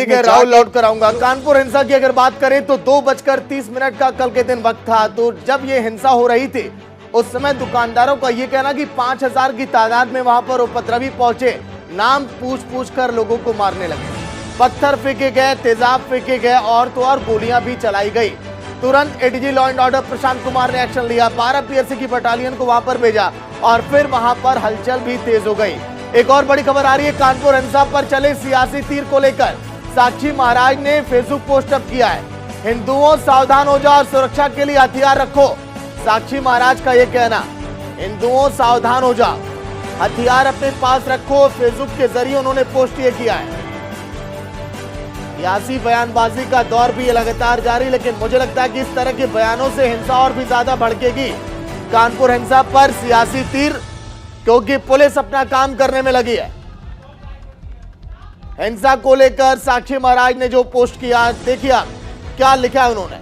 ठीक है राहुल, लौट कर आऊंगा। कानपुर हिंसा की अगर बात करें तो 2:30 का कल के दिन वक्त था। तो जब ये हिंसा हो रही थी उस समय दुकानदारों का ये कहना कि 5000 की तादाद में वहां पर उपद्रवी पहुंचे, नाम पूछ कर लोगों को मारने लगे। पत्थर फेंके गए, तेजाब फेंके गए और तो और गोलियां भी चलाई गई। तुरंत ADG law and order Prashant Kumar ने एक्शन लिया, 12 पीएससी की बटालियन को वहां पर भेजा और फिर वहां पर हलचल भी तेज हो गई। एक और बड़ी खबर आ रही है कानपुर हिंसा पर चले सियासी तीर को लेकर। साक्षी महाराज ने फेसबुक पोस्ट अप किया है, हिंदुओं सावधान हो जाओ, सुरक्षा के लिए हथियार रखो। साक्षी महाराज का यह कहना, हिंदुओं सावधान हो जाओ, हथियार अपने पास रखो, फेसबुक के जरिए उन्होंने पोस्ट ये किया है। सियासी बयानबाजी का दौर भी लगातार जारी, लेकिन मुझे लगता है कि इस तरह के बयानों से हिंसा और भी ज्यादा भड़केगी। कानपुर हिंसा पर सियासी तीर, क्योंकि पुलिस अपना काम करने में लगी है। हिंसा को लेकर साक्षी महाराज ने जो पोस्ट किया, देखिए आप क्या लिखा है उन्होंने,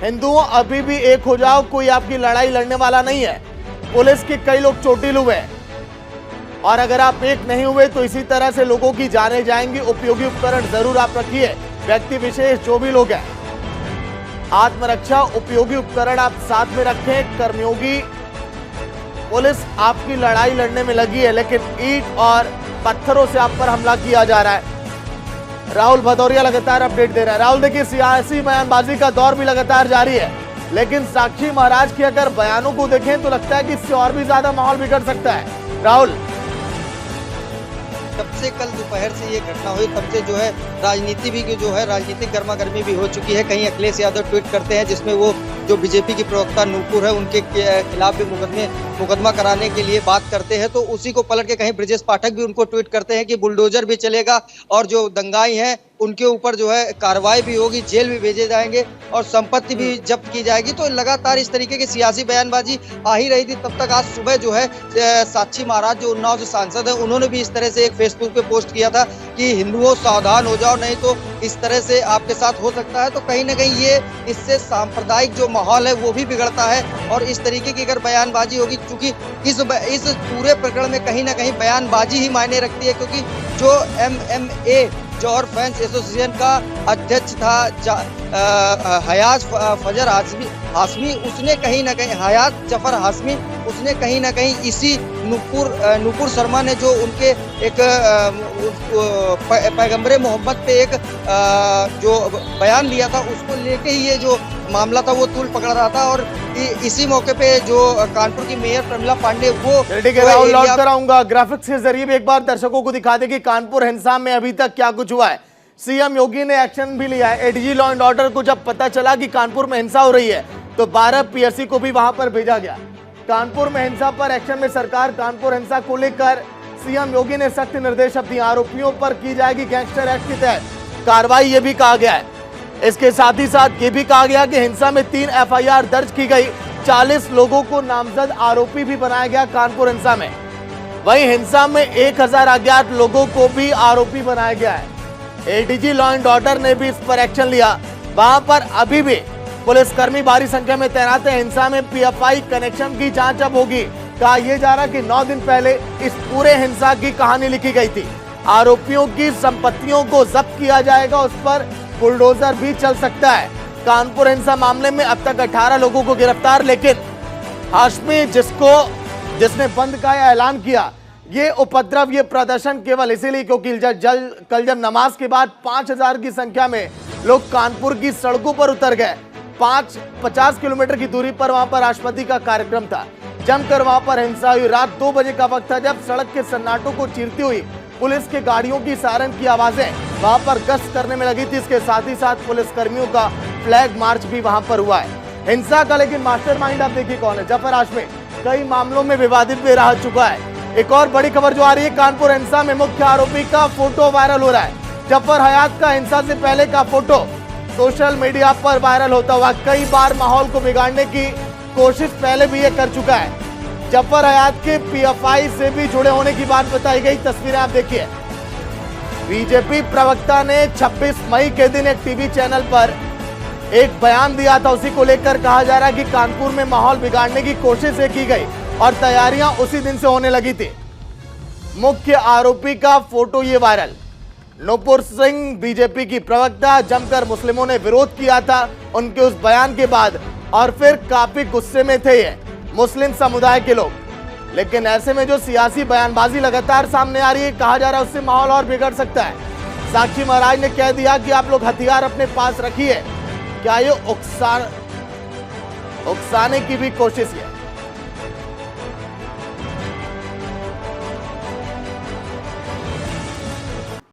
हिंदुओं अभी भी एक हो जाओ, कोई आपकी लड़ाई लड़ने वाला नहीं है। पुलिस के कई लोग चोटिल हुए हैं और अगर आप एक नहीं हुए तो इसी तरह से लोगों की जाने जाएंगी। उपयोगी उपकरण जरूर आप रखिए, व्यक्ति विशेष जो भी लोग हैं, आत्मरक्षा उपयोगी उपकरण आप साथ में रखें। कर्मयोगी पुलिस आपकी लड़ाई लड़ने में लगी है, लेकिन ईंट और पत्थरों से आप पर हमला किया जा रहा है। राहुल भदौरिया लगातार अपडेट दे रहा है। राहुल देखिए, सियासी बयानबाजी का दौर भी लगातार जारी है, लेकिन साक्षी महाराज के अगर बयानों को देखें तो लगता है कि इससे और भी ज्यादा माहौल बिगड़ सकता है। राहुल, तब से कल दोपहर से ये घटना हुई, तब से जो है राजनीति भी जो है राजनीतिक गर्मागर्मी भी हो चुकी है। कहीं अखिलेश यादव ट्वीट करते हैं जिसमें वो जो बीजेपी की प्रवक्ता नूपुर है उनके खिलाफ भी मुकदमा कराने के लिए बात करते हैं, तो उसी को पलट के कहीं ब्रजेश पाठक भी उनको ट्वीट करते हैं कि बुलडोजर भी चलेगा और जो दंगाई हैं उनके ऊपर जो है कार्रवाई भी होगी, जेल भी भेजे जाएंगे और संपत्ति भी जब्त की जाएगी। तो लगातार इस तरीके की सियासी बयानबाजी आ ही रही थी। तब तक आज सुबह जो है साक्षी महाराज जो उन्नाव से सांसद है, उन्होंने भी इस तरह से एक फेसबुक पे पोस्ट किया था कि हिंदुओं सावधान हो जाओ, नहीं तो इस तरह से आपके साथ हो सकता है। तो कहीं ना कहीं ये इससे सांप्रदायिक जो माहौल है वो भी बिगड़ता है और इस तरीके की अगर बयानबाजी होगी, चूंकि इस पूरे प्रकरण में कहीं ना कहीं बयानबाजी ही मायने रखती है, क्योंकि जो MMA जौहर फैंस एसोसिएशन का अध्यक्ष था हयात फजर हाशमी, उसने कहीं ना कहीं हयात जफर हाशमी, उसने कहीं ना कहीं इसी नूपुर शर्मा ने जो उनके एक पैगंबरे मोहम्मद पे एक जो बयान दिया था, उसको लेके ही ये जो मामला था वो तूल पकड़ रहा था। और इसी मौके पे जो कानपुर की मेयर प्रमिला पांडे वो लौट कर आऊंगा, ग्राफिक्स के जरिए भी एक बार दर्शकों को दिखा दे कि कानपुर हिंसा में अभी तक क्या कुछ हुआ है। सीएम योगी ने एक्शन भी लिया है। एडीजी लॉ एंड ऑर्डर को जब पता चला कि कानपुर में हिंसा हो रही है तो 12 पीएससी को भी वहां पर भेजा गया। कानपुर में हिंसा पर एक्शन में सरकार। कानपुर हिंसा को लेकर सीएम योगी ने सख्त निर्देश दिए, आरोपियों पर की जाएगी गैंगस्टर एक्ट के तहत कार्रवाई, ये भी कहा गया है। इसके साथ ही साथ ये भी कहा गया कि हिंसा में 3 FIR दर्ज की गई, 40 लोगों को नामजद आरोपी भी बनाया गया कानपुर हिंसा में। वहीं हिंसा में 1000 अज्ञात लोगों को भी आरोपी बनाया गया है। एडीजी लॉ एंड ऑर्डर ने भी इस पर एक्शन लिया। वहां पर अभी भी पुलिसकर्मी भारी संख्या में तैनात है। हिंसा में PFI कनेक्शन की जांच अब होगी। कहा यह जा रहा कि 9 दिन पहले इस पूरे हिंसा की कहानी लिखी गई थी। आरोपियों की संपत्तियों को जब्त किया जाएगा, उस पर बुलडोजर भी चल सकता है। कानपुर हिंसा मामले में अब तक 18 लोगों को गिरफ्तार, लेकिन हाशमी जिसने बंद का ऐलान किया, ये उपद्रव, ये प्रदर्शन केवल इसीलिए क्योंकि कल जब नमाज के बाद 5000 की संख्या में लोग कानपुर की सड़कों पर उतर गए। 50 किलोमीटर की दूरी पर वहां पर राष्ट्रपति का कार्यक्रम था, जमकर वहां पर हिंसा हुई। रात 2 बजे का वक्त था जब सड़क के सन्नाटों को चीरती हुई पुलिस के गाड़ियों की सायरन की आवाजें वहां पर गश्त करने में लगी थी। इसके साथ ही साथ पुलिस कर्मियों का फ्लैग मार्च भी वहां पर हुआ है। हिंसा का लेकिन मास्टरमाइंड आप देखिए कौन है, जफर हाशमी कई मामलों में विवादित भी रह चुका है। एक और बड़ी खबर जो आ रही है, कानपुर हिंसा में मुख्य आरोपी का फोटो वायरल हो रहा है। जफर हयात का हिंसा से पहले का फोटो सोशल मीडिया पर वायरल होता हुआ, कई बार माहौल को बिगाड़ने की कोशिश पहले भी ये कर चुका है। जफर हयात के PFI से भी जुड़े होने की बात बताई गई। तस्वीरें आप देखिए। बीजेपी प्रवक्ता ने 26 मई के दिन एक टीवी चैनल पर एक बयान दिया था, उसी को लेकर कहा जा रहा है कि कानपुर में माहौल बिगाड़ने की कोशिश की गई और तैयारियां उसी दिन से होने लगी थी। मुख्य आरोपी का फोटो ये वायरल, नूपुर सिंह बीजेपी की प्रवक्ता, जमकर मुस्लिमों ने विरोध किया था उनके उस बयान के बाद और फिर काफी गुस्से में थे ये मुस्लिम समुदाय के लोग। लेकिन ऐसे में जो सियासी बयानबाजी लगातार सामने आ रही है, कहा जा रहा है उससे माहौल और बिगड़ सकता है। साक्षी महाराज ने कह दिया कि आप लोग हथियार अपने पास रखिए। क्या ये उकसाने की भी कोशिश है?